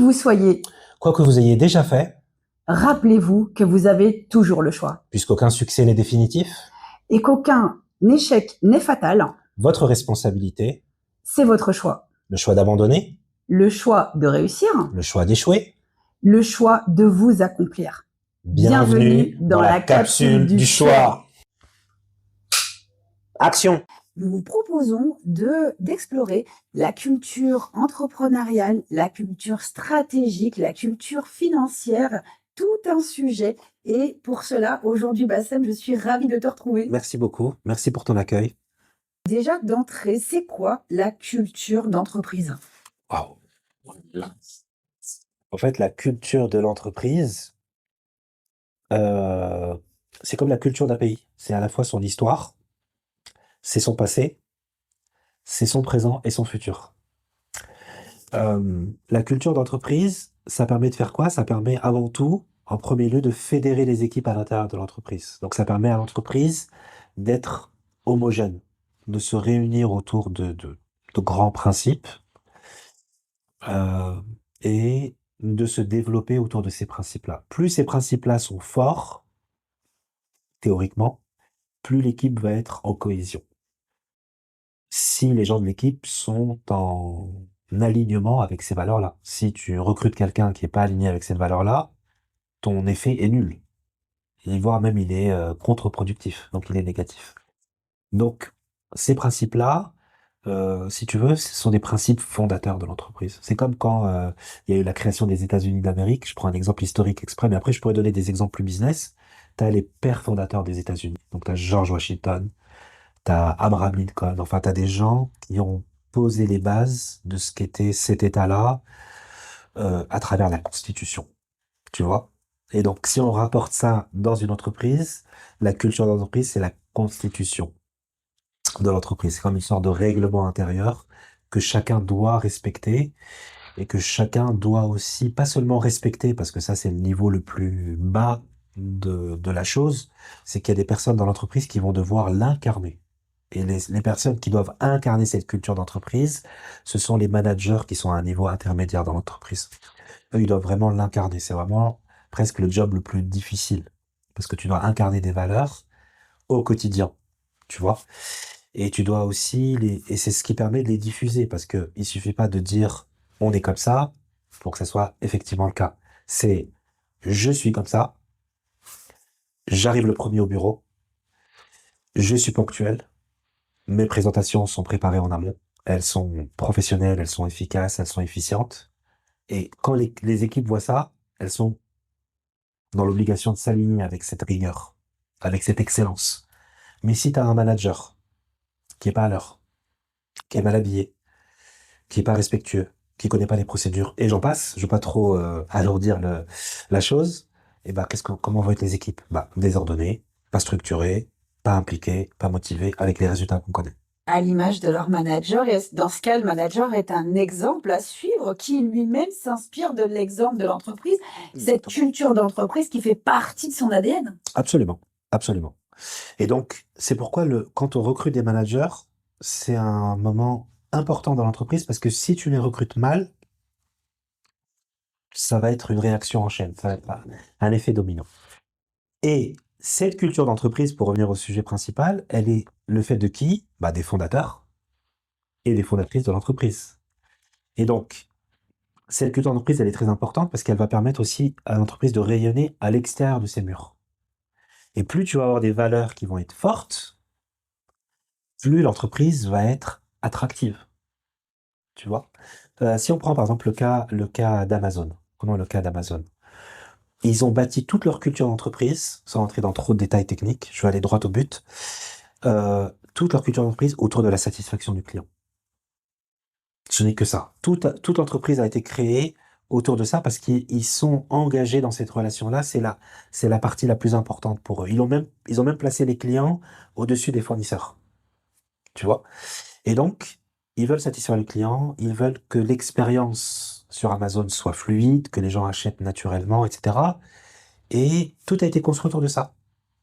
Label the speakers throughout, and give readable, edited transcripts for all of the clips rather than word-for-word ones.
Speaker 1: vous soyez,
Speaker 2: Quoi que vous ayez déjà fait,
Speaker 1: rappelez-vous que vous avez toujours le choix
Speaker 2: puisqu'aucun succès n'est définitif,
Speaker 1: et qu'aucun échec n'est fatal.
Speaker 2: votre responsabilité,
Speaker 1: C'est votre choix.
Speaker 2: le choix d'abandonner,
Speaker 1: Le choix de réussir,
Speaker 2: le choix d'échouer.
Speaker 1: le choix de vous accomplir.
Speaker 2: Bienvenue dans la capsule du choix. Action.
Speaker 1: Nous vous proposons d'explorer la culture entrepreneuriale, la culture stratégique, la culture financière, tout un sujet. Et pour cela, aujourd'hui, Bassem, je suis ravie de te retrouver.
Speaker 2: Merci beaucoup. Merci pour ton accueil.
Speaker 1: Déjà, d'entrée, c'est quoi la culture d'entreprise?
Speaker 2: Waouh. En fait, la culture de l'entreprise, c'est comme la culture d'un pays. C'est à la fois son histoire, c'est son passé, c'est son présent et son futur. La culture d'entreprise, ça permet de faire quoi? Ça permet avant tout, en premier lieu, de fédérer les équipes à l'intérieur de l'entreprise. Donc ça permet à l'entreprise d'être homogène, de se réunir autour de grands principes, euh, et de se développer autour de ces principes-là. Plus ces principes-là sont forts, théoriquement, plus l'équipe va être en cohésion. Si les gens de l'équipe sont en alignement avec ces valeurs-là. Si tu recrutes quelqu'un qui est pas aligné avec ces valeurs-là, ton effet est nul. Et voire même il est contre-productif, donc il est négatif. Donc ces principes-là, si tu veux, ce sont des principes fondateurs de l'entreprise. C'est comme quand il y a eu la création des États-Unis d'Amérique. Je prends un exemple historique exprès, mais après je pourrais donner des exemples plus business. T'as les pères fondateurs des États-Unis. Donc t'as George Washington, t'as Abraham Lincoln. Enfin t'as des gens qui ont posé les bases de ce qu'était cet État-là à travers la Constitution. Tu vois? Et donc si on rapporte ça dans une entreprise, la culture d'entreprise, c'est la constitution de l'entreprise. C'est comme une sorte de règlement intérieur que chacun doit respecter et que chacun doit aussi, pas seulement respecter, parce que ça c'est le niveau le plus bas de la chose, c'est qu'il y a des personnes dans l'entreprise qui vont devoir l'incarner. Et les personnes qui doivent incarner cette culture d'entreprise, ce sont les managers qui sont à un niveau intermédiaire dans l'entreprise. Eux, ils doivent vraiment l'incarner. C'est vraiment presque le job le plus difficile. Parce que tu dois incarner des valeurs au quotidien. Tu vois? Et tu dois aussi et c'est ce qui permet de les diffuser, parce que il suffit pas de dire on est comme ça pour que ça soit effectivement le cas. C'est je suis comme ça, j'arrive le premier au bureau, je suis ponctuel, mes présentations sont préparées en amont, elles sont professionnelles, elles sont efficaces, elles sont efficientes. Et quand les équipes voient ça, elles sont dans l'obligation de s'aligner avec cette rigueur, avec cette excellence. Mais si tu as un manager qui est pas à l'heure, qui est mal habillé, qui est pas respectueux, qui connaît pas les procédures, et j'en passe, je veux pas trop alourdir la chose, et bah comment vont être les équipes? Bah désordonnées, pas structurées, pas impliquées, pas motivées, avec les résultats qu'on connaît.
Speaker 1: À l'image de leur manager, et dans ce cas, le manager est un exemple à suivre qui lui-même s'inspire de l'exemple de l'entreprise, cette culture d'entreprise qui fait partie de son ADN.
Speaker 2: Absolument, absolument. Et donc, c'est pourquoi quand on recrute des managers, c'est un moment important dans l'entreprise, parce que si tu les recrutes mal, ça va être une réaction en chaîne, ça va être un effet domino. Et cette culture d'entreprise, pour revenir au sujet principal, elle est le fait de qui? Bah, des fondateurs et des fondatrices de l'entreprise. Et donc, cette culture d'entreprise, elle est très importante parce qu'elle va permettre aussi à l'entreprise de rayonner à l'extérieur de ses murs. Et plus tu vas avoir des valeurs qui vont être fortes, plus l'entreprise va être attractive. Tu vois? Si on prend par exemple le cas d'Amazon. Prenons le cas d'Amazon. Ils ont bâti toute leur culture d'entreprise, sans entrer dans trop de détails techniques, je vais aller droit au but, toute leur culture d'entreprise autour de la satisfaction du client. Ce n'est que ça. Toute l'entreprise a été créée autour de ça parce qu'ils sont engagés dans cette relation-là. C'est la partie la plus importante pour eux. Ils ont même placé les clients au-dessus des fournisseurs. Tu vois? Et donc, ils veulent satisfaire le client, ils veulent que l'expérience sur Amazon soit fluide, que les gens achètent naturellement, etc. Et tout a été construit autour de ça.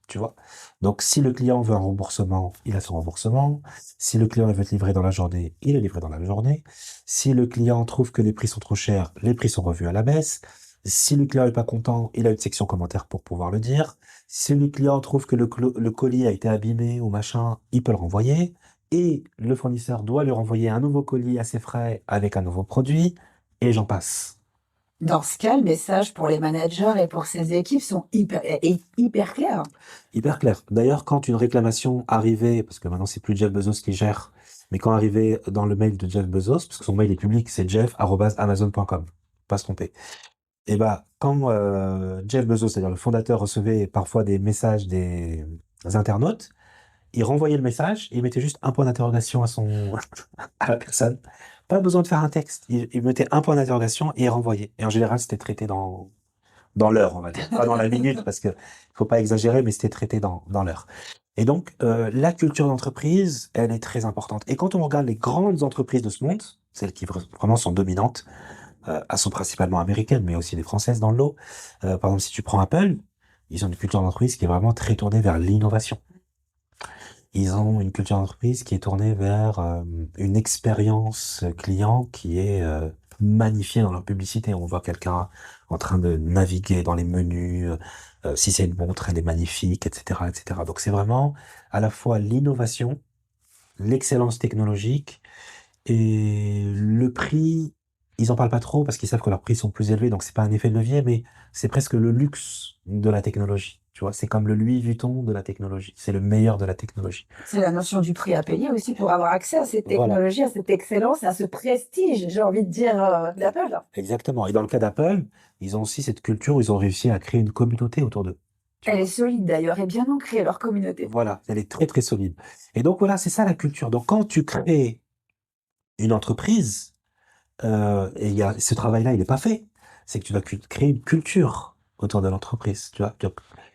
Speaker 2: tu vois? Donc, si le client veut un remboursement, il a son remboursement. Si le client il veut être livré dans la journée, il est livré dans la journée. Si le client trouve que les prix sont trop chers, les prix sont revus à la baisse. Si le client est pas content, il a une section commentaire pour pouvoir le dire. Si le client trouve que le colis a été abîmé ou machin, il peut le renvoyer. Et le fournisseur doit lui renvoyer un nouveau colis à ses frais avec un nouveau produit. Et j'en passe.
Speaker 1: Dans ce cas, le message pour les managers et pour ces équipes est hyper clair.
Speaker 2: Hyper clair. D'ailleurs, quand une réclamation arrivait, parce que maintenant c'est plus Jeff Bezos qui gère, mais quand arrivait dans le mail de Jeff Bezos, parce que son mail est public, c'est jeff@amazon.com, pas se tromper. Et bah, quand Jeff Bezos, c'est-à-dire le fondateur, recevait parfois des messages des internautes, il renvoyait le message et il mettait juste un point d'interrogation à son à la personne. Pas besoin de faire un texte. Il mettait un point d'interrogation et il renvoyait. Et en général, c'était traité dans l'heure, on va dire. Pas dans la minute, parce que faut pas exagérer, mais c'était traité dans l'heure. Et donc, la culture d'entreprise, elle est très importante. Et quand on regarde les grandes entreprises de ce monde, celles qui vraiment sont dominantes, elles sont principalement américaines, mais aussi des françaises dans le lot. Par exemple, si tu prends Apple, ils ont une culture d'entreprise qui est vraiment très tournée vers l'innovation. Ils ont une culture d'entreprise qui est tournée vers une expérience client qui est magnifiée dans leur publicité. On voit quelqu'un en train de naviguer dans les menus. Si c'est une montre, elle est magnifique, etc., etc. Donc c'est vraiment à la fois l'innovation, l'excellence technologique et le prix. Ils en parlent pas trop parce qu'ils savent que leurs prix sont plus élevés, donc c'est pas un effet de levier, mais c'est presque le luxe de la technologie. Tu vois, c'est comme le Louis Vuitton de la technologie. C'est le meilleur de la technologie.
Speaker 1: C'est la notion du prix à payer aussi pour avoir accès à ces
Speaker 2: Voilà,
Speaker 1: technologies, à cette excellence, à ce prestige, j'ai envie de dire, d'Apple.
Speaker 2: exactement. Et dans le cas d'Apple, ils ont aussi cette culture où ils ont réussi à créer une communauté autour d'eux. Tu
Speaker 1: Elle est
Speaker 2: vois.
Speaker 1: solide d'ailleurs et bien ancrée, leur communauté.
Speaker 2: Voilà, elle est très très solide. Et donc voilà, c'est ça la culture. Donc quand tu crées une entreprise, et il y a ce travail-là, il n'est pas fait. C'est que tu dois créer une culture autour de l'entreprise. Tu vois.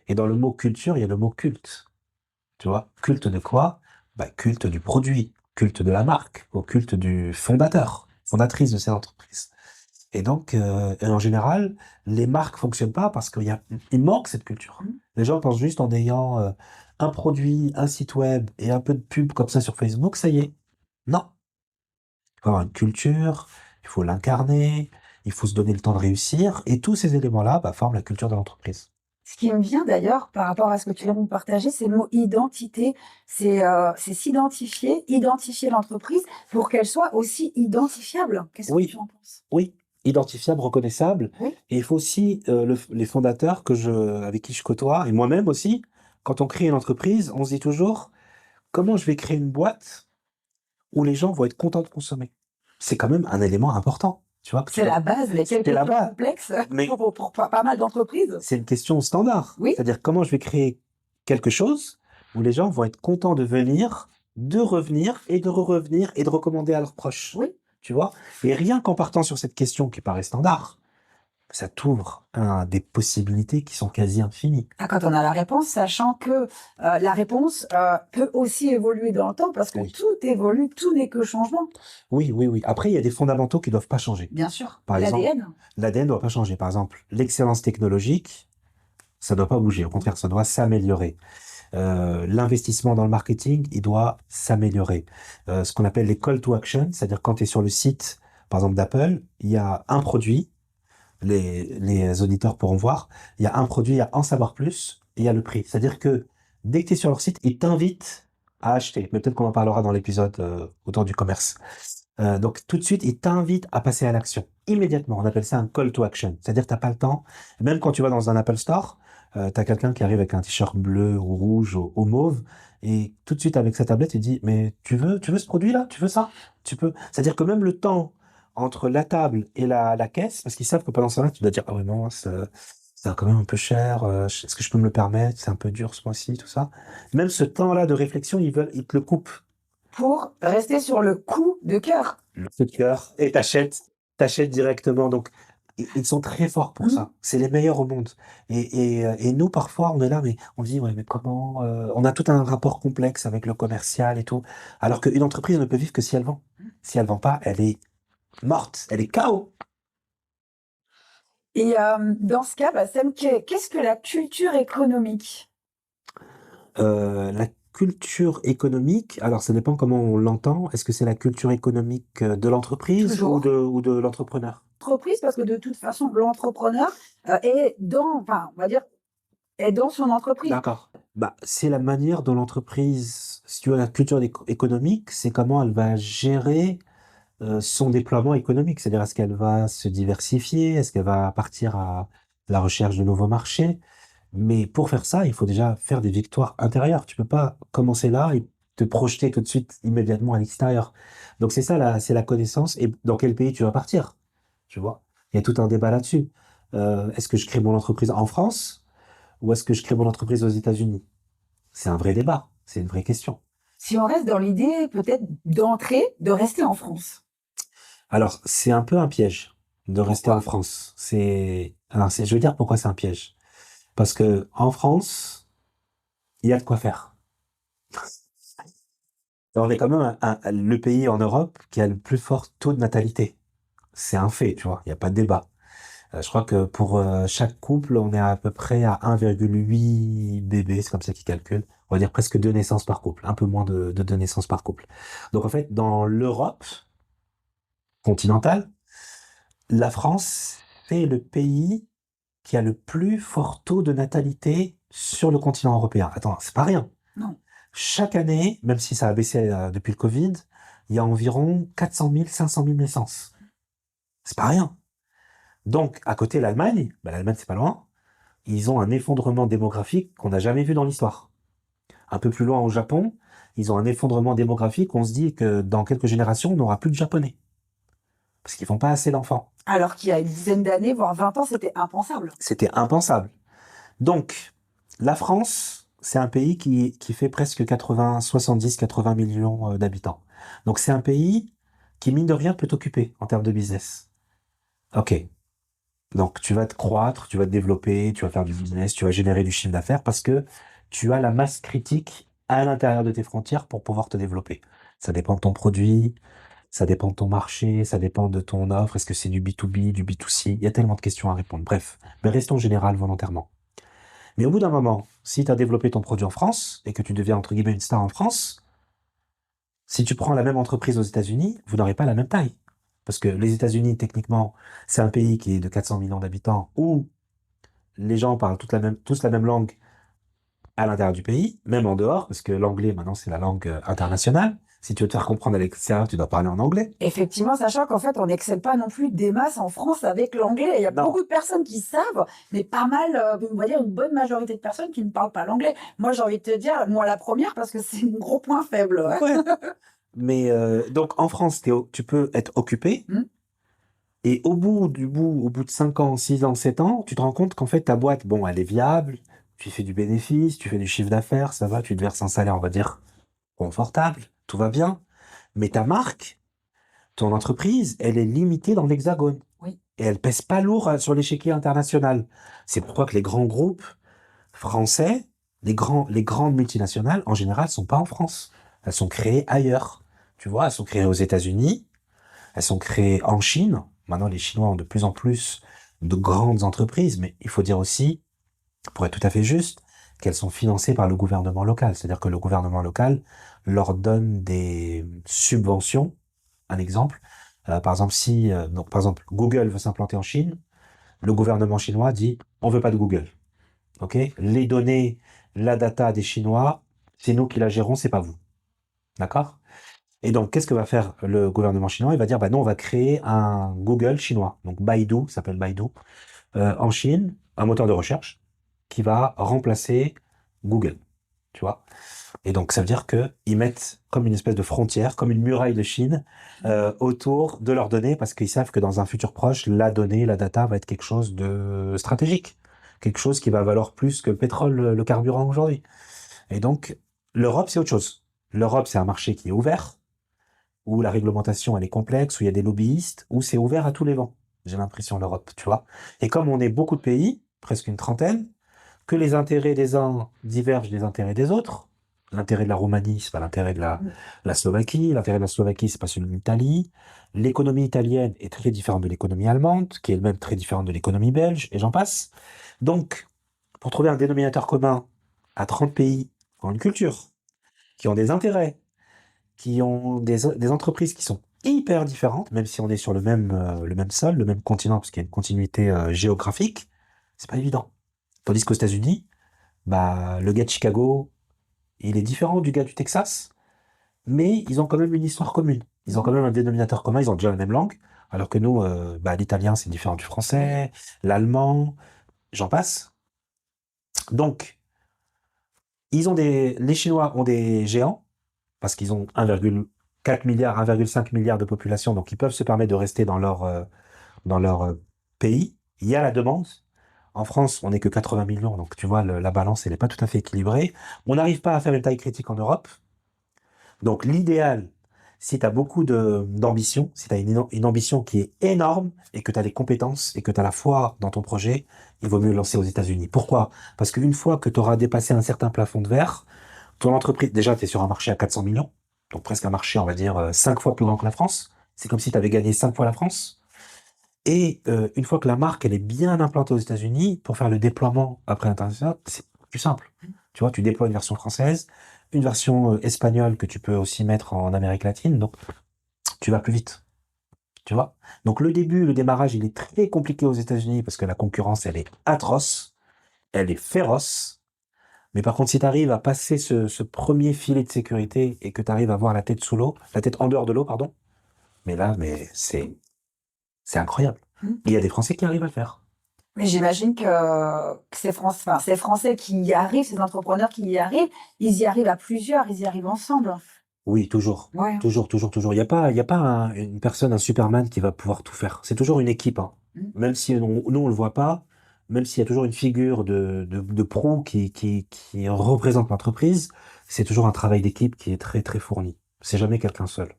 Speaker 2: Et dans le mot culture, il y a le mot culte. Tu vois, culte de quoi? Bah, culte du produit, culte de la marque, au culte du fondateur, fondatrice de cette entreprise. Et donc, et en général, les marques fonctionnent pas parce il manque cette culture.
Speaker 1: Mmh.
Speaker 2: Les gens pensent juste en ayant un produit, un site web et un peu de pub comme ça sur Facebook, ça y est. Non. Il faut avoir une culture, il faut l'incarner, il faut se donner le temps de réussir, et tous ces éléments-là, bah, forment la culture de l'entreprise.
Speaker 1: Ce qui me vient d'ailleurs par rapport à ce que tu viens de nous partager, c'est le mot identité. C'est s'identifier, identifier l'entreprise pour qu'elle soit aussi identifiable. Qu'est-ce que tu
Speaker 2: Oui,
Speaker 1: en penses?
Speaker 2: oui, identifiable, reconnaissable.
Speaker 1: Oui,
Speaker 2: Et il faut aussi, les fondateurs avec qui je côtoie, et moi-même aussi, quand on crée une entreprise, on se dit toujours, comment je vais créer une boîte où les gens vont être contents de consommer? C'est quand même un élément important, tu vois, que tu
Speaker 1: c'est
Speaker 2: dois,
Speaker 1: la base, mais quelle
Speaker 2: c'est
Speaker 1: question
Speaker 2: là-bas.
Speaker 1: complexe
Speaker 2: Mais
Speaker 1: pour pas mal d'entreprises.
Speaker 2: c'est une question standard.
Speaker 1: Oui,
Speaker 2: C'est-à-dire comment je vais créer quelque chose où les gens vont être contents de venir, de revenir et de revenir et de recommander à leurs proches.
Speaker 1: oui.
Speaker 2: Tu vois? Et rien qu'en partant sur cette question qui paraît standard, ça t'ouvre des possibilités qui sont quasi infinies.
Speaker 1: Ah, quand on a la réponse, sachant que la réponse peut aussi évoluer dans le temps parce que
Speaker 2: Oui.
Speaker 1: tout évolue, tout n'est que changement,
Speaker 2: Oui, oui, oui. Après, il y a des fondamentaux qui doivent pas changer.
Speaker 1: bien sûr.
Speaker 2: Par exemple,
Speaker 1: L'ADN.
Speaker 2: l'ADN doit pas changer. Par exemple, l'excellence technologique, ça doit pas bouger. Au contraire, ça doit s'améliorer. L'investissement dans le marketing, il doit s'améliorer. Ce qu'on appelle les call to action, c'est-à-dire quand tu es sur le site, par exemple d'Apple, il y a un produit, les auditeurs pourront voir, il y a un produit, il y a en savoir plus, et il y a le prix. C'est-à-dire que dès que tu es sur leur site, ils t'invitent à acheter. Mais peut-être qu'on en parlera dans l'épisode autour du commerce. Donc tout de suite, ils t'invitent à passer à l'action. Immédiatement, on appelle ça un call to action. C'est-à-dire que tu n'as pas le temps. Même quand tu vas dans un Apple Store, tu as quelqu'un qui arrive avec un t-shirt bleu ou rouge ou mauve, et tout de suite avec sa tablette, il dit, mais tu veux ce produit-là? Tu veux ça? Tu peux. C'est-à-dire que même le temps entre la table et la caisse, parce qu'ils savent que pendant ce temps-là, tu dois dire, ah ouais, non, c'est quand même un peu cher, est-ce que je peux me le permettre? C'est un peu dur ce mois-ci, tout ça. Même ce temps-là de réflexion, ils te le coupent.
Speaker 1: Pour rester sur le coup de cœur.
Speaker 2: Le coup de cœur, et t'achètes directement. Donc, ils sont très forts pour
Speaker 1: Mmh.
Speaker 2: ça. C'est les meilleurs au monde. Et nous, parfois, on est là, mais on dit, ouais, mais comment, on a tout un rapport complexe avec le commercial et tout. Alors qu'une entreprise ne peut vivre que si elle vend. Si elle vend pas, elle est morte, elle est KO.
Speaker 1: Et dans ce cas, bah, Sam, qu'est-ce que la culture économique?
Speaker 2: La culture économique, alors ça dépend comment on l'entend. Est-ce que c'est la culture économique de l'entreprise ou
Speaker 1: Toujours.
Speaker 2: ou de l'entrepreneur?
Speaker 1: Entreprise, parce que de toute façon, l'entrepreneur, est dans enfin, on va dire, est dans son entreprise.
Speaker 2: D'accord. Bah, c'est la manière dont l'entreprise, si tu veux, la culture économique, c'est comment elle va gérer son déploiement économique. C'est-à-dire, est-ce qu'elle va se diversifier? Est-ce qu'elle va partir à la recherche de nouveaux marchés? Mais pour faire ça, il faut déjà faire des victoires intérieures. Tu peux pas commencer là et te projeter tout de suite, immédiatement à l'extérieur. Donc c'est ça, c'est la connaissance et dans quel pays tu vas partir. Tu vois? Il y a tout un débat là-dessus. Est-ce que je crée mon entreprise en France ou est-ce que je crée mon entreprise aux États-Unis? C'est un vrai débat. C'est une vraie question.
Speaker 1: Si on reste dans l'idée peut-être d'entrer, de rester en France.
Speaker 2: Alors, c'est un peu un piège de rester en
Speaker 1: Pourquoi?
Speaker 2: France. Je veux dire pourquoi c'est un piège. Parce que en France, il y a de quoi faire. On est quand même le pays en Europe qui a le plus fort taux de natalité. C'est un fait, tu vois, il n'y a pas de débat. Je crois que pour chaque couple, on est à peu près à 1,8 bébés, c'est comme ça qu'ils calculent. On va dire presque 2 naissances par couple, un peu moins de 2 naissances par couple. Donc en fait, dans l'Europe continentale, la France, c'est le pays qui a le plus fort taux de natalité sur le continent européen. Attends, c'est pas rien.
Speaker 1: Non.
Speaker 2: Chaque année, même si ça a baissé depuis le Covid, il y a environ 400 000, 500 000 naissances. C'est pas rien. Donc, à côté, l'Allemagne, bah, l'Allemagne, c'est pas loin, ils ont un effondrement démographique qu'on n'a jamais vu dans l'histoire. Un peu plus loin, au Japon, ils ont un effondrement démographique, on se dit que dans quelques générations, on n'aura plus de Japonais. Parce qu'ils font pas assez d'enfants.
Speaker 1: Alors qu'il y a une dizaine d'années, voire 20 ans, c'était impensable.
Speaker 2: C'était impensable. Donc, la France, c'est un pays qui fait presque 80, 70, 80 millions d'habitants. Donc, c'est un pays qui, mine de rien, peut t'occuper en termes de business. Ok. Donc, tu vas te croître, tu vas te développer, tu vas faire du business, tu vas générer du chiffre d'affaires parce que tu as la masse critique à l'intérieur de tes frontières pour pouvoir te développer. Ça dépend de ton produit, ça dépend de ton marché, ça dépend de ton offre. Est-ce que c'est du B2B, du B2C? Il y a tellement de questions à répondre. Bref, mais restons général volontairement. Mais au bout d'un moment, si tu as développé ton produit en France et que tu deviens entre guillemets une star en France, si tu prends la même entreprise aux États-Unis, vous n'aurez pas la même taille. Parce que les États-Unis, techniquement, c'est un pays qui est de 400 millions d'habitants où les gens parlent tous la même langue à l'intérieur du pays, même en dehors, parce que l'anglais, maintenant, c'est la langue internationale. Si tu veux te faire comprendre à l'extérieur, tu dois parler en anglais.
Speaker 1: Effectivement, sachant qu'en fait, on n'excelle pas non plus des masses en France avec l'anglais. Il y a
Speaker 2: Non.
Speaker 1: beaucoup de personnes qui savent, mais pas mal, on va dire une bonne majorité de personnes qui ne parlent pas l'anglais. Moi, j'ai envie de te dire, moi la première, parce que c'est un gros point faible.
Speaker 2: Ouais. Mais donc en France, tu peux être occupé.
Speaker 1: Hmm.
Speaker 2: Et au bout de 5 ans, 6 ans, 7 ans, tu te rends compte qu'en fait, ta boîte, bon, elle est viable, tu fais du bénéfice, tu fais du chiffre d'affaires, ça va, tu te verses un salaire, on va dire, confortable, tout va bien. Mais ta marque, ton entreprise, elle est limitée dans l'hexagone.
Speaker 1: Oui.
Speaker 2: Et elle pèse pas lourd sur l'échiquier international. C'est pourquoi que les grands groupes français, les grandes multinationales, en général, sont pas en France. Elles sont créées ailleurs. Tu vois, elles sont créées aux États-Unis, elles sont créées en Chine. Maintenant, les Chinois ont de plus en plus de grandes entreprises, mais il faut dire aussi, pour être tout à fait juste, qu'elles sont financées par le gouvernement local. C'est-à-dire que le gouvernement local leur donne des subventions. Un exemple, par exemple, donc, par exemple, Google veut s'implanter en Chine, le gouvernement chinois dit, on veut pas de Google. Ok? Les données, la data des Chinois, c'est nous qui la gérons, c'est pas vous. D'accord? Et donc, qu'est-ce que va faire le gouvernement chinois? Il va dire, bah non, on va créer un Google chinois. Donc, Baidu, ça s'appelle Baidu, en Chine, un moteur de recherche qui va remplacer Google. Tu vois? Et donc, ça veut dire que ils mettent comme une espèce de frontière, comme une muraille de Chine, autour de leurs données parce qu'ils savent que dans un futur proche, la donnée, la data va être quelque chose de stratégique. Quelque chose qui va valoir plus que le pétrole, le carburant aujourd'hui. Et donc, l'Europe, c'est autre chose. L'Europe, c'est un marché qui est ouvert, où la réglementation elle est complexe, où il y a des lobbyistes, où c'est ouvert à tous les vents. J'ai l'impression l'Europe, tu vois. Et comme on est beaucoup de pays, presque une trentaine, que les intérêts des uns divergent des intérêts des autres. L'intérêt de la Roumanie, c'est pas l'intérêt de la Slovaquie. L'intérêt de la Slovaquie, c'est pas celui de l'Italie. L'économie italienne est très différente de l'économie allemande, qui est elle-même très différente de l'économie belge, et j'en passe. Donc, pour trouver un dénominateur commun à 30 pays qui ont une culture, qui ont des intérêts, qui ont des entreprises qui sont hyper différentes, même si on est sur le même sol, le même continent, parce qu'il y a une continuité géographique, c'est pas évident. Tandis qu'aux États-Unis, bah, le gars de Chicago, il est différent du gars du Texas, mais ils ont quand même une histoire commune. Ils ont quand même un dénominateur commun, ils ont déjà la même langue, alors que nous, bah, l'italien, c'est différent du français, l'allemand, j'en passe. Donc, les Chinois ont des géants, parce qu'ils ont 1,4 milliard, 1,5 milliard de population, donc ils peuvent se permettre de rester dans leur pays. Il y a la demande. En France, on n'est que 80 millions, donc tu vois, la balance, elle n'est pas tout à fait équilibrée. On n'arrive pas à faire une taille critique en Europe. Donc l'idéal, si tu as beaucoup d'ambition, si tu as une ambition qui est énorme et que tu as les compétences et que tu as la foi dans ton projet, il vaut mieux lancer aux États-Unis. Pourquoi? Parce qu'une fois que tu auras dépassé un certain plafond de verre, ton entreprise, déjà, tu es sur un marché à 400 millions, donc presque un marché, on va dire, 5 fois plus grand que la France. C'est comme si tu avais gagné 5 fois la France. Et une fois que la marque elle est bien implantée aux États-Unis, pour faire le déploiement après l'international, c'est plus simple. Tu vois, tu déploies une version française, une version espagnole que tu peux aussi mettre en Amérique latine, donc tu vas plus vite. Tu vois? Donc le début, le démarrage, il est très compliqué aux États-Unis parce que la concurrence, elle est atroce, elle est féroce. Mais par contre, si tu arrives à passer ce premier filet de sécurité et que tu arrives à voir la tête sous l'eau, la tête en dehors de l'eau, pardon, mais là, mais c'est incroyable.
Speaker 1: Mm.
Speaker 2: Il y a des Français qui arrivent à le faire.
Speaker 1: Mais j'imagine que ces Français qui y arrivent, ces entrepreneurs qui y arrivent, ils y arrivent à plusieurs, ils y arrivent ensemble.
Speaker 2: Oui, toujours.
Speaker 1: Ouais.
Speaker 2: Toujours, toujours, toujours. Il y a pas une personne, un Superman qui va pouvoir tout faire. C'est toujours une équipe, hein.
Speaker 1: Mm.
Speaker 2: Même si nous, on le voit pas, même s'il y a toujours une figure de pro qui représente l'entreprise, c'est toujours un travail d'équipe qui est très, très fourni. C'est jamais quelqu'un seul.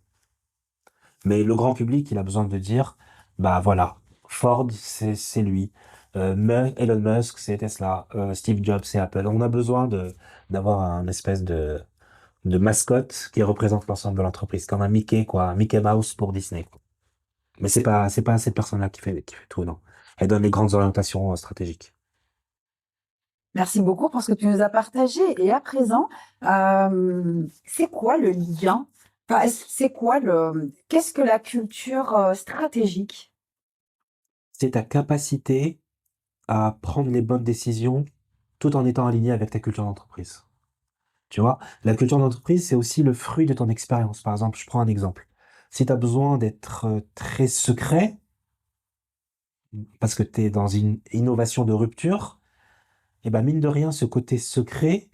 Speaker 2: Mais le grand public, il a besoin de dire, bah voilà, Ford, c'est lui. Elon Musk, c'est Tesla. Steve Jobs, c'est Apple. On a besoin d'avoir un espèce de mascotte qui représente l'ensemble de l'entreprise, comme un Mickey, quoi, un Mickey Mouse pour Disney. Mais c'est pas cette personne-là qui fait tout, non. Elle donne les grandes orientations stratégiques.
Speaker 1: Merci beaucoup pour ce que tu nous as partagé. Et à présent, c'est quoi le lien? Enfin, qu'est-ce que la culture stratégique?
Speaker 2: C'est ta capacité à prendre les bonnes décisions tout en étant aligné avec ta culture d'entreprise. Tu vois, la culture d'entreprise, c'est aussi le fruit de ton expérience. Par exemple, je prends un exemple. Si tu as besoin d'être très secret, parce que tu es dans une innovation de rupture, et ben mine de rien, ce côté secret,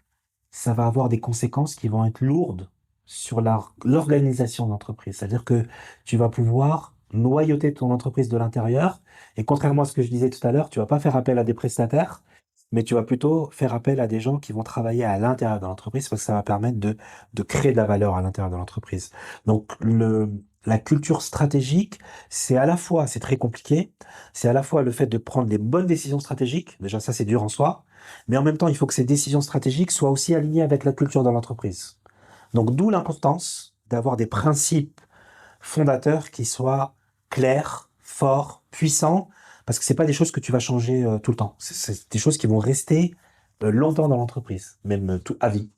Speaker 2: ça va avoir des conséquences qui vont être lourdes sur l'organisation de l'entreprise. C'est-à-dire que tu vas pouvoir noyauter ton entreprise de l'intérieur, et contrairement à ce que je disais tout à l'heure, tu vas pas faire appel à des prestataires, mais tu vas plutôt faire appel à des gens qui vont travailler à l'intérieur de l'entreprise parce que ça va permettre de créer de la valeur à l'intérieur de l'entreprise. Donc, la culture stratégique, c'est à la fois, c'est très compliqué, c'est à la fois le fait de prendre des bonnes décisions stratégiques, déjà ça c'est dur en soi, mais en même temps il faut que ces décisions stratégiques soient aussi alignées avec la culture de l'entreprise. Donc d'où l'importance d'avoir des principes fondateurs qui soient clairs, forts, puissants, parce que c'est pas des choses que tu vas changer tout le temps. C'est des choses qui vont rester longtemps dans l'entreprise, même tout à vie.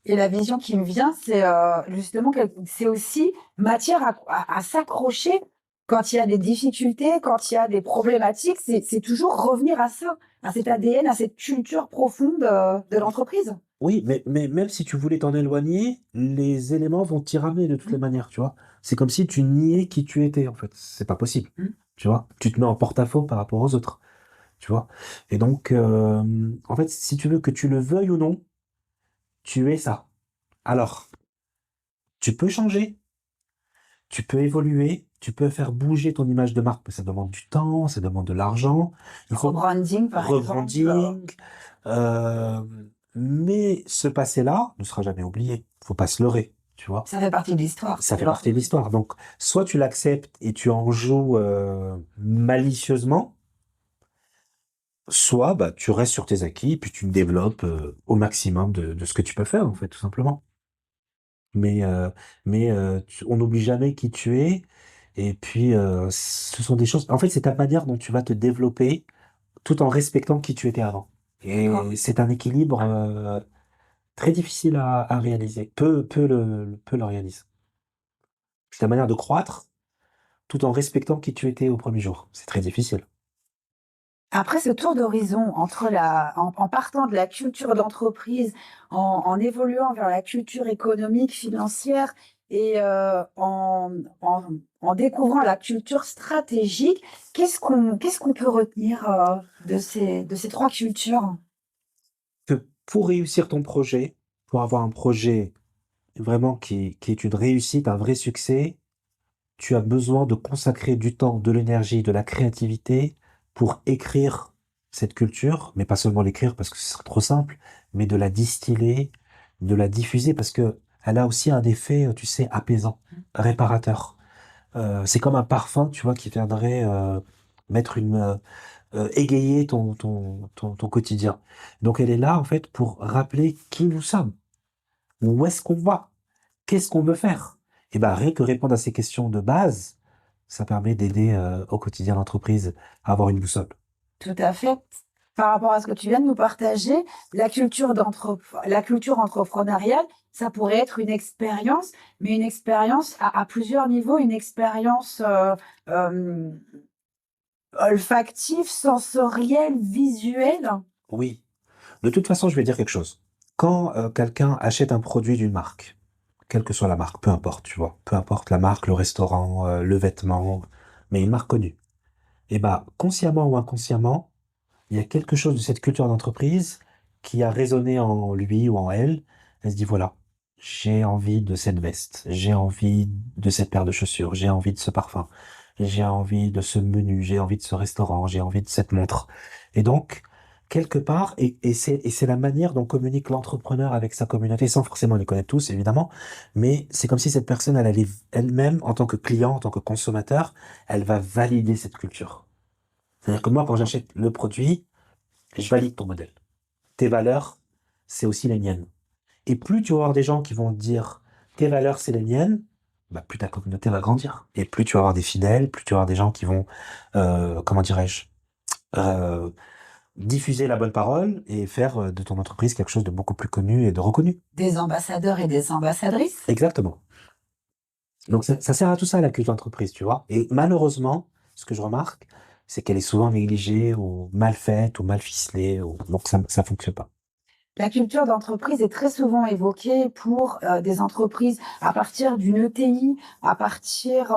Speaker 1: Et la vision qui me vient, c'est justement que c'est aussi matière à s'accrocher quand il y a des difficultés, quand il y a des problématiques. C'est toujours revenir à ça, à cet ADN, à cette culture profonde de l'entreprise.
Speaker 2: Oui, mais même si tu voulais t'en éloigner, les éléments vont t'y ramener de toutes les
Speaker 1: Mm.
Speaker 2: manières, tu vois. C'est comme si tu niais qui tu étais, en fait. C'est pas possible,
Speaker 1: Mm.
Speaker 2: tu vois. Tu te mets en porte-à-faux par rapport aux autres, tu vois. Et donc, en fait, si tu veux que tu le veuilles ou non, tu es ça. Alors, tu peux changer, tu peux évoluer, tu peux faire bouger ton image de marque, mais ça demande du temps, ça demande de l'argent. Il faut
Speaker 1: Rebranding, par exemple.
Speaker 2: rebranding. euh, mais ce passé-là ne sera jamais oublié. Faut pas se leurrer, tu vois.
Speaker 1: Ça fait partie de l'histoire.
Speaker 2: Ça fait partie de l'histoire. Donc, soit tu l'acceptes et tu en joues malicieusement, soit bah, tu restes sur tes acquis et puis tu développes au maximum de ce que tu peux faire, en fait, tout simplement. Mais, on n'oublie jamais qui tu es. Et puis, ce sont des choses. En fait, c'est ta manière dont tu vas te développer tout en respectant qui tu étais avant.
Speaker 1: D'accord.
Speaker 2: Et c'est un équilibre Très difficile à réaliser. Peu le réalisent. C'est la manière de croître tout en respectant qui tu étais au premier jour. C'est très difficile.
Speaker 1: Après ce tour d'horizon entre en partant de la culture d'entreprise, en évoluant vers la culture économique, financière et en découvrant la culture stratégique, qu'est-ce qu'on peut retenir, de ces 3 cultures?
Speaker 2: Que pour réussir ton projet, pour avoir un projet vraiment qui est une réussite, un vrai succès, tu as besoin de consacrer du temps, de l'énergie, de la créativité pour écrire cette culture, mais pas seulement l'écrire parce que ce serait trop simple, mais de la distiller, de la diffuser parce que elle a aussi un effet, tu sais, apaisant, réparateur. C'est comme un parfum, tu vois, qui viendrait mettre égayer ton quotidien. Donc elle est là, en fait, pour rappeler qui nous sommes, où est-ce qu'on va, qu'est-ce qu'on veut faire. Et ben, rien que répondre à ces questions de base, ça permet d'aider au quotidien l'entreprise à avoir une boussole.
Speaker 1: Tout à fait. Par rapport à ce que tu viens de nous partager, la culture entrepreneuriale, ça pourrait être une expérience, mais une expérience à plusieurs niveaux, une expérience, hem, olfactive, sensorielle, visuelle.
Speaker 2: Oui. De toute façon, je vais dire quelque chose. Quand quelqu'un achète un produit d'une marque, quelle que soit la marque, peu importe, tu vois, peu importe la marque, le restaurant, le vêtement, mais une marque connue, et ben, consciemment ou inconsciemment, il y a quelque chose de cette culture d'entreprise qui a résonné en lui ou en elle. Elle se dit, voilà, j'ai envie de cette veste, j'ai envie de cette paire de chaussures, j'ai envie de ce parfum, j'ai envie de ce menu, j'ai envie de ce restaurant, j'ai envie de cette montre. Et donc, quelque part, et c'est la manière dont communique l'entrepreneur avec sa communauté, sans forcément les connaître tous, évidemment, mais c'est comme si cette personne, elle allait elle-même, en tant que client, en tant que consommateur, elle va valider cette culture. C'est-à-dire que moi, quand j'achète le produit, je valide ton modèle. Tes valeurs, c'est aussi les miennes. Et plus tu vas avoir des gens qui vont te dire tes valeurs, c'est les miennes, bah, plus ta communauté va grandir. Et plus tu vas avoir des fidèles, plus tu vas avoir des gens qui vont, comment dirais-je, euh, diffuser la bonne parole et faire de ton entreprise quelque chose de beaucoup plus connu et de reconnu.
Speaker 1: Des ambassadeurs et des ambassadrices.
Speaker 2: Exactement. Donc ça sert à tout ça, la culture d'entreprise, tu vois. Et malheureusement, ce que je remarque, c'est qu'elle est souvent négligée ou mal faite ou mal ficelée. Donc ça fonctionne pas.
Speaker 1: La culture d'entreprise est très souvent évoquée pour, des entreprises à partir d'une ETI, à partir,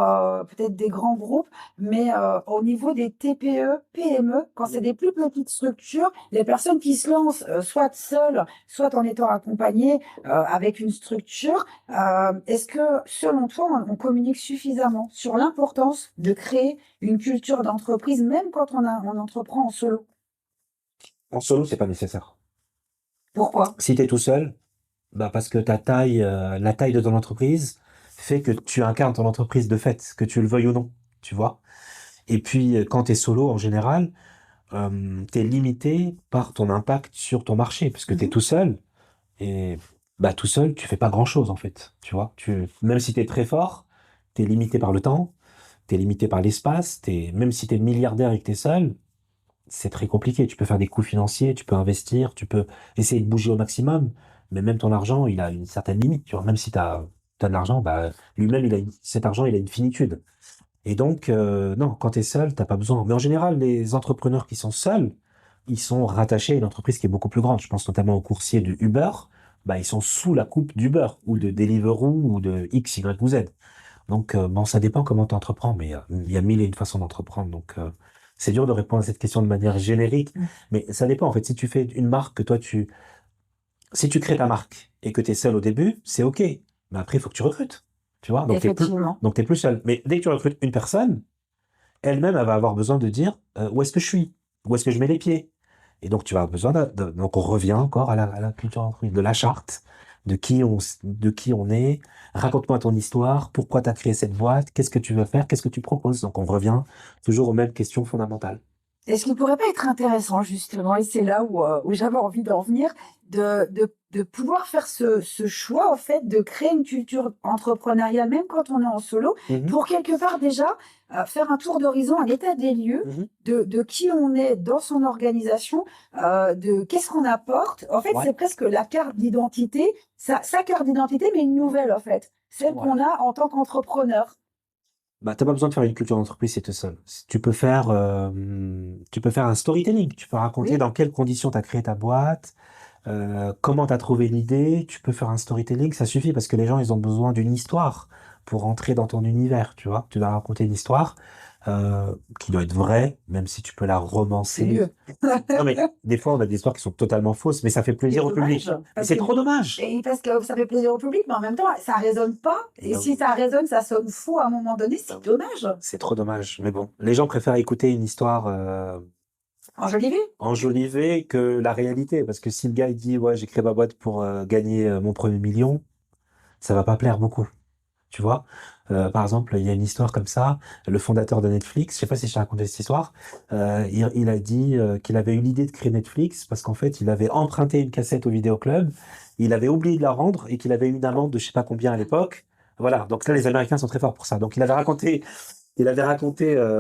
Speaker 1: peut-être des grands groupes, mais, au niveau des TPE, PME, quand c'est des plus petites structures, les personnes qui se lancent, soit seules, soit en étant accompagnées, avec une structure, est-ce que selon toi, on communique suffisamment sur l'importance de créer une culture d'entreprise, même quand on entreprend en solo?
Speaker 2: En solo, c'est pas nécessaire.
Speaker 1: Pourquoi?
Speaker 2: Si tu es tout seul, bah parce que ta taille, la taille de ton entreprise fait que tu incarnes ton entreprise de fait, que tu le veuilles ou non, tu vois? Et puis, quand tu es solo, en général, tu es limité par ton impact sur ton marché, puisque tu es
Speaker 1: Mmh.
Speaker 2: tout seul et bah, tout seul, tu fais pas grand-chose, en fait, tu vois? Même si tu es très fort, tu es limité par le temps, tu es limité par l'espace, même si tu es milliardaire et que tu es seul, c'est très compliqué. Tu peux faire des coûts financiers, tu peux investir, tu peux essayer de bouger au maximum, mais même ton argent, il a une certaine limite. Tu vois, même si tu as de l'argent, bah, lui-même, cet argent, il a une finitude. Et donc, non, quand tu es seul, t'as pas besoin. Mais en général, les entrepreneurs qui sont seuls, ils sont rattachés à une entreprise qui est beaucoup plus grande. Je pense notamment aux coursiers de Uber. Bah, ils sont sous la coupe d'Uber ou de Deliveroo ou de X, Y ou Z. Donc, bon, ça dépend comment tu entreprends, mais il y a mille et une façons d'entreprendre. Donc, c'est dur de répondre à cette question de manière générique,
Speaker 1: Mmh.
Speaker 2: mais ça dépend. En fait, si tu fais une marque que si tu crées ta marque et que tu es seul au début, c'est OK. Mais après, il faut que tu recrutes. Tu vois?
Speaker 1: Effectivement.
Speaker 2: Donc t'es plus seul. Mais dès que tu recrutes une personne, elle-même, elle va avoir besoin de dire, où est-ce que je suis? Où est-ce que je mets les pieds? Et donc, tu vas avoir besoin donc on revient encore à la culture d'entreprise, de la charte, de qui on est. Raconte-moi ton histoire. Pourquoi tu as créé cette boîte? Qu'est-ce que tu veux faire? Qu'est-ce que tu proposes? Donc, on revient toujours aux mêmes questions fondamentales.
Speaker 1: Est-ce qu'il pourrait pas être intéressant justement, et c'est là où j'avais envie d'en venir, de pouvoir faire ce choix en fait de créer une culture entrepreneuriale même quand on est en solo,
Speaker 2: Mhm,
Speaker 1: pour quelque part déjà, faire un tour d'horizon, un état des lieux
Speaker 2: mhm.
Speaker 1: de qui on est dans son organisation, de qu'est-ce qu'on apporte. En fait,
Speaker 2: Ouais,
Speaker 1: c'est presque la carte d'identité, sa carte d'identité, mais une nouvelle en fait, celle
Speaker 2: ouais.
Speaker 1: qu'on a en tant qu'entrepreneur.
Speaker 2: Bah, t'as pas besoin de faire une culture d'entreprise si t'es seul. Tu peux faire un storytelling. Tu peux raconter
Speaker 1: Oui,
Speaker 2: dans quelles conditions tu as créé ta boîte, comment tu as trouvé l'idée. Tu peux faire un storytelling, ça suffit parce que les gens, ils ont besoin d'une histoire pour entrer dans ton univers, tu vois. Tu dois raconter une histoire qui doit être vraie, même si tu peux la
Speaker 1: c'est
Speaker 2: romancer.
Speaker 1: mieux.
Speaker 2: Non, mais des fois, on a des histoires qui sont totalement fausses, mais ça fait
Speaker 1: C'est
Speaker 2: plaisir au
Speaker 1: dommage,
Speaker 2: public. Mais
Speaker 1: parce
Speaker 2: c'est
Speaker 1: que
Speaker 2: trop dommage.
Speaker 1: parce que ça fait plaisir au public, mais en même temps, ça résonne pas. Et
Speaker 2: Non,
Speaker 1: si ça résonne, ça sonne faux à un moment donné, c'est
Speaker 2: non,
Speaker 1: dommage.
Speaker 2: c'est trop dommage. Mais bon, les gens préfèrent écouter une histoire
Speaker 1: Enjolivé.
Speaker 2: enjolivée que la réalité. Parce que si le gars il dit ouais j'ai créé ma boîte pour gagner mon premier million, ça va pas plaire beaucoup. Tu vois? Par exemple, il y a une histoire comme ça. Le fondateur de Netflix, je sais pas si je t'ai raconté cette histoire, il a dit qu'il avait eu l'idée de créer Netflix parce qu'en fait il avait emprunté une cassette au vidéoclub, il avait oublié de la rendre et qu'il avait eu une amende de je sais pas combien à l'époque. Voilà. Donc là les Américains sont très forts pour ça. Donc il avait raconté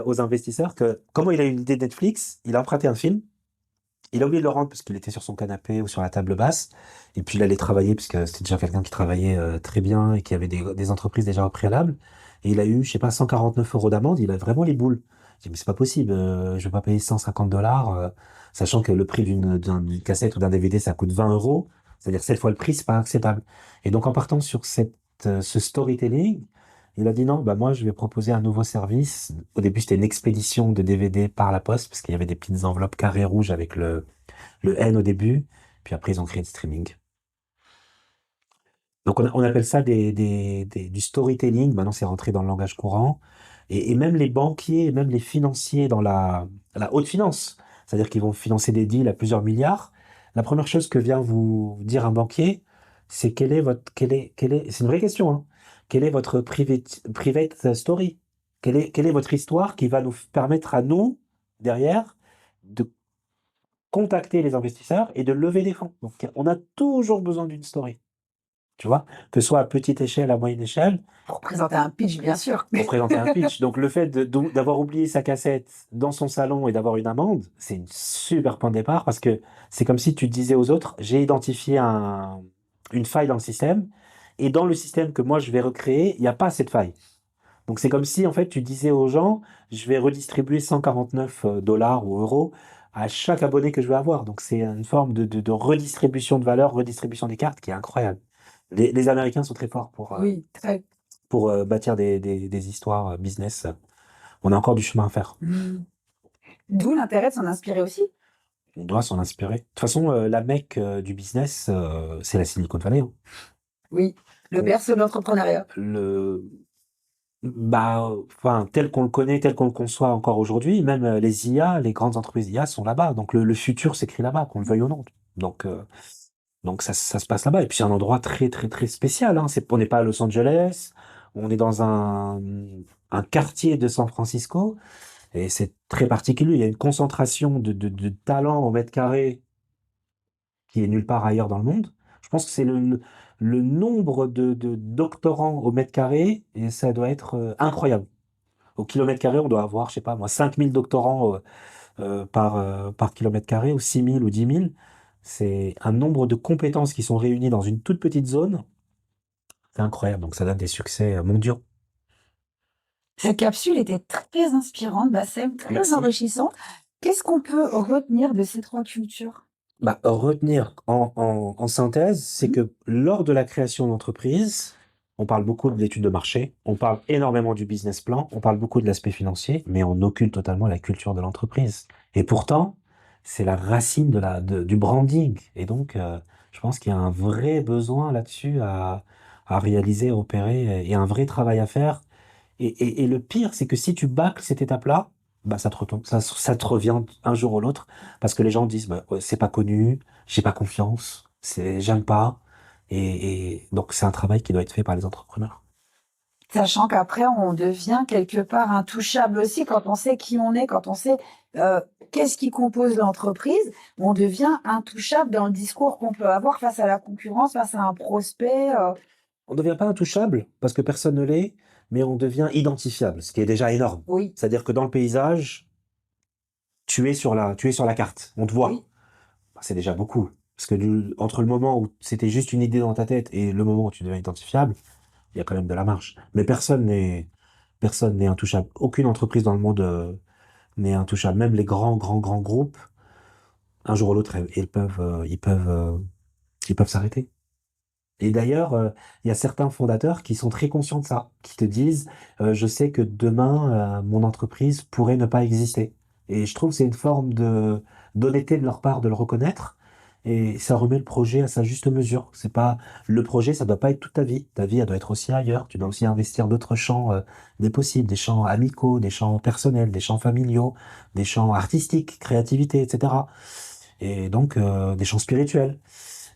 Speaker 2: aux investisseurs que comment il a eu l'idée de Netflix, il a emprunté un film. Il a oublié de le rendre parce qu'il était sur son canapé ou sur la table basse. Et puis il allait travailler, puisque c'était déjà quelqu'un qui travaillait très bien et qui avait des entreprises déjà au préalable. Et il a eu, je sais pas, 149 euros d'amende. Il a vraiment les boules. Je dis, mais c'est pas possible, je vais pas payer 150 dollars, sachant que le prix d'une cassette ou d'un DVD, ça coûte 20 euros. C'est-à-dire 7 fois le prix, c'est pas acceptable. Et donc en partant sur ce storytelling, il a dit non, bah moi je vais proposer un nouveau service. Au début, c'était une expédition de DVD par la poste, parce qu'il y avait des petites enveloppes carrées rouges avec le N au début. Puis après, ils ont créé le streaming. Donc on appelle ça du storytelling. Maintenant, c'est rentré dans le langage courant. Et même les banquiers, et même les financiers dans la haute finance, c'est-à-dire qu'ils vont financer des deals à plusieurs milliards. La première chose que vient vous dire un banquier, c'est c'est une vraie question, hein. Quelle est votre private story? Quelle est votre histoire qui va nous permettre à nous, derrière, de contacter les investisseurs et de lever des fonds. Donc, on a toujours besoin d'une story, tu vois, que ce soit à petite échelle, à moyenne échelle,
Speaker 1: Pour présenter un pitch, bien sûr.
Speaker 2: pour présenter un pitch. Donc, le fait d'avoir oublié sa cassette dans son salon et d'avoir une amende, c'est une super point de départ parce que c'est comme si tu disais aux autres, j'ai identifié une faille dans le système et dans le système que moi je vais recréer, il n'y a pas cette faille. Donc c'est comme si en fait tu disais aux gens, je vais redistribuer 149 dollars ou euros à chaque abonné que je vais avoir. Donc c'est une forme de redistribution de valeur, redistribution des cartes qui est incroyable. Les Américains sont très forts
Speaker 1: Oui, très.
Speaker 2: pour bâtir des histoires business. On a encore du chemin à faire.
Speaker 1: Mm. D'où l'intérêt de s'en inspirer aussi.
Speaker 2: On doit s'en inspirer. De toute façon, la mecque du business, c'est la Silicon Valley, hein.
Speaker 1: Oui, le
Speaker 2: On-
Speaker 1: berceau de l'entrepreneuriat.
Speaker 2: le, Bah, enfin, tel qu'on le connaît, tel qu'on le conçoit encore aujourd'hui, même les IA, les grandes entreprises IA sont là-bas. Donc le futur s'écrit là-bas, qu'on le veuille ou non. Donc, euh, donc ça se passe là-bas. Et puis c'est un endroit très très très spécial, hein. On n'est pas à Los Angeles, on est dans un quartier de San Francisco et c'est très particulier. Il y a une concentration de talents au mètre carré qui est nulle part ailleurs dans le monde. Je pense que c'est le nombre de doctorants au mètre carré et ça doit être incroyable. Au kilomètre carré, on doit avoir, je sais pas moi, 5000 doctorants par kilomètre carré, ou 6000 ou 10 000. C'est un nombre de compétences qui sont réunies dans une toute petite zone. C'est incroyable. Donc ça donne des succès mondiaux.
Speaker 1: Cette capsule était très inspirante, Bassem, très
Speaker 2: Merci.
Speaker 1: enrichissante. Qu'est-ce qu'on peut retenir de ces trois cultures?
Speaker 2: Bah, retenir en synthèse, c'est
Speaker 1: Hmm.
Speaker 2: que lors de la création d'entreprise, on parle beaucoup de l'étude de marché, on parle énormément du business plan, on parle beaucoup de l'aspect financier, mais on occulte totalement la culture de l'entreprise. Et pourtant, c'est la racine du branding. Et donc, je pense qu'il y a un vrai besoin là-dessus à réaliser, à opérer, et un vrai travail à faire. Et le pire, c'est que si tu bâcles cette étape-là, bah ça te retombe, ça te revient un jour ou l'autre, parce que les gens disent, bah, ouais, c'est pas connu, j'ai pas confiance, j'aime pas, et donc c'est un travail qui doit être fait par les entrepreneurs.
Speaker 1: Sachant qu'après, on devient quelque part intouchable aussi quand on sait qui on est, quand on sait qu'est-ce qui compose l'entreprise, on devient intouchable dans le discours qu'on peut avoir face à la concurrence, face à un prospect.
Speaker 2: On ne devient pas intouchable parce que personne ne l'est, mais on devient identifiable, ce qui est déjà énorme.
Speaker 1: Oui,
Speaker 2: C'est-à-dire que dans le paysage, tu es sur la carte, on te voit.
Speaker 1: oui,
Speaker 2: Bah, c'est déjà beaucoup. Parce que entre le moment où c'était juste une idée dans ta tête et le moment où tu deviens identifiable, il y a quand même de la marge. Mais personne n'est intouchable. Aucune entreprise dans le monde n'est intouchable. Même les grands, grands, grands groupes, un jour ou l'autre, ils peuvent s'arrêter. Et d'ailleurs, il y a certains fondateurs qui sont très conscients de ça, qui te disent, je sais que demain, mon entreprise pourrait ne pas exister. Et je trouve que c'est une forme de d'honnêteté de leur part de le reconnaître. Et ça remet le projet à sa juste mesure. C'est pas le projet, ça doit pas être toute ta vie. Ta vie, elle doit être aussi ailleurs. Tu dois aussi investir d'autres champs des possibles, des champs amicaux, des champs personnels, des champs familiaux, des champs artistiques, créativité, etc. Et donc des champs spirituels.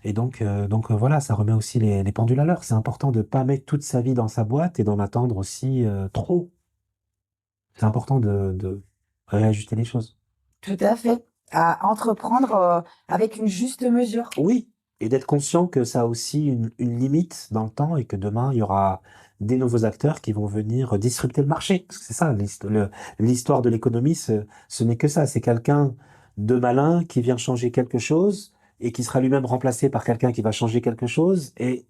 Speaker 2: Et donc voilà, ça remet aussi les pendules à l'heure. C'est important de pas mettre toute sa vie dans sa boîte et d'en attendre aussi trop. C'est important de réajuster les choses.
Speaker 1: tout à fait. À entreprendre avec une juste mesure.
Speaker 2: Oui, et d'être conscient que ça a aussi une limite dans le temps et que demain, il y aura des nouveaux acteurs qui vont venir disrupter le marché. Parce que c'est ça, l'histoire de l'économie, ce n'est que ça. C'est quelqu'un de malin qui vient changer quelque chose et qui sera lui-même remplacé par quelqu'un qui va changer quelque chose. Et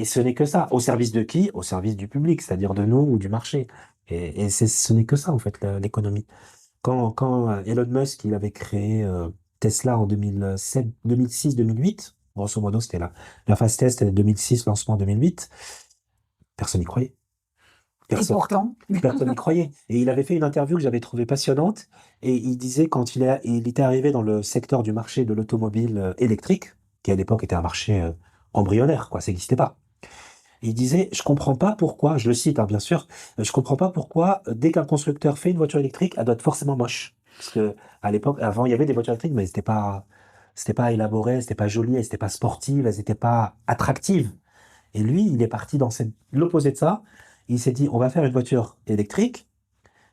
Speaker 2: ce n'est que ça. Au service de qui? Au service du public, c'est-à-dire de nous ou du marché. Et ce n'est que ça, en fait, l'économie. Quand Elon Musk, il avait créé Tesla en 2007, 2006, 2008, grosso modo, c'était la phase test, c'était 2006, lancement 2008, personne n'y croyait.
Speaker 1: Et
Speaker 2: Personne,
Speaker 1: pourtant,
Speaker 2: personne n'y croyait. Et il avait fait une interview que j'avais trouvée passionnante, et il disait quand il était arrivé dans le secteur du marché de l'automobile électrique, qui à l'époque était un marché embryonnaire, quoi, ça n'existait pas. Il disait, je comprends pas pourquoi, je le cite, hein, bien sûr, je comprends pas pourquoi, dès qu'un constructeur fait une voiture électrique, elle doit être forcément moche. Parce que, à l'époque, avant, il y avait des voitures électriques, mais c'était pas élaboré, c'était pas joli, elles étaient pas sportives, elles étaient pas attractives. Et lui, il est parti dans l'opposé de ça. Il s'est dit, on va faire une voiture électrique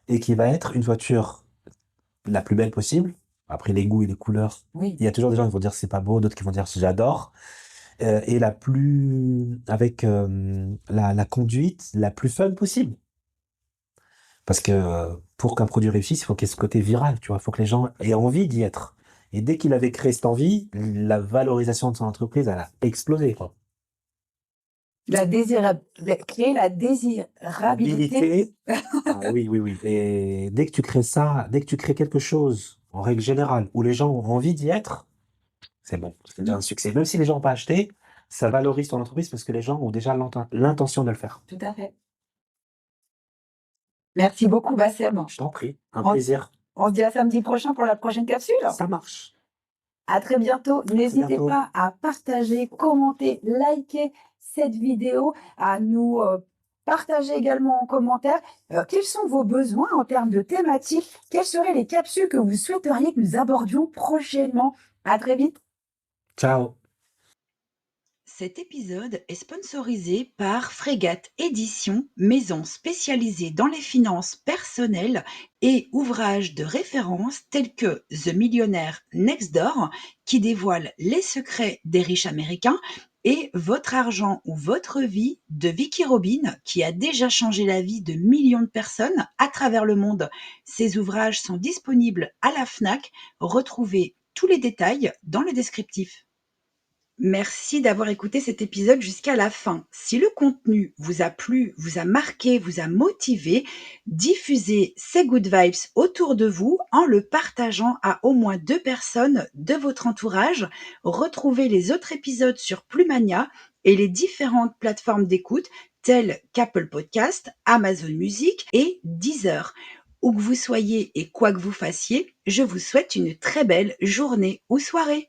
Speaker 2: et qui va être une voiture la plus belle possible. Après, les goûts et les couleurs.
Speaker 1: oui,
Speaker 2: Il y a toujours des gens qui vont dire c'est pas beau, d'autres qui vont dire j'adore. Et avec la conduite la plus fun possible. Parce que pour qu'un produit réussisse, il faut qu'il y ait ce côté viral, tu vois. Il faut que les gens aient envie d'y être. Et dès qu'il avait créé cette envie, la valorisation de son entreprise, elle a explosé, quoi.
Speaker 1: créer la désirabilité.
Speaker 2: Habilité. Ah oui, oui, oui. Et dès que tu crées ça, dès que tu crées quelque chose, en règle générale, où les gens ont envie d'y être, c'est bon. C'est déjà un succès. Même si les gens n'ont pas acheté, ça valorise ton entreprise parce que les gens ont déjà l'intention de le faire.
Speaker 1: Tout à fait. Merci beaucoup, Bassem.
Speaker 2: Je t'en prie. Un
Speaker 1: On,
Speaker 2: plaisir.
Speaker 1: on se dit à samedi prochain pour la prochaine capsule.
Speaker 2: Ça marche.
Speaker 1: À très bientôt.
Speaker 2: À très
Speaker 1: N'hésitez
Speaker 2: bientôt.
Speaker 1: pas à partager, commenter, liker cette vidéo, à nous partager également en commentaire quels sont vos besoins en termes de thématiques, quelles seraient les capsules que vous souhaiteriez que nous abordions prochainement. À très vite.
Speaker 2: Ciao.
Speaker 3: Cet épisode est sponsorisé par Frégate Éditions, maison spécialisée dans les finances personnelles et ouvrages de référence tels que The Millionaire Next Door, qui dévoile les secrets des riches américains, et Votre argent ou votre vie de Vicky Robin, qui a déjà changé la vie de millions de personnes à travers le monde. Ces ouvrages sont disponibles à la FNAC. Retrouvez tous les détails dans le descriptif. Merci d'avoir écouté cet épisode jusqu'à la fin. Si le contenu vous a plu, vous a marqué, vous a motivé, diffusez ces good vibes autour de vous en le partageant à au moins 2 personnes de votre entourage. Retrouvez les autres épisodes sur Plumania et les différentes plateformes d'écoute telles qu'Apple Podcast, Amazon Music et Deezer. Où que vous soyez et quoi que vous fassiez, je vous souhaite une très belle journée ou soirée.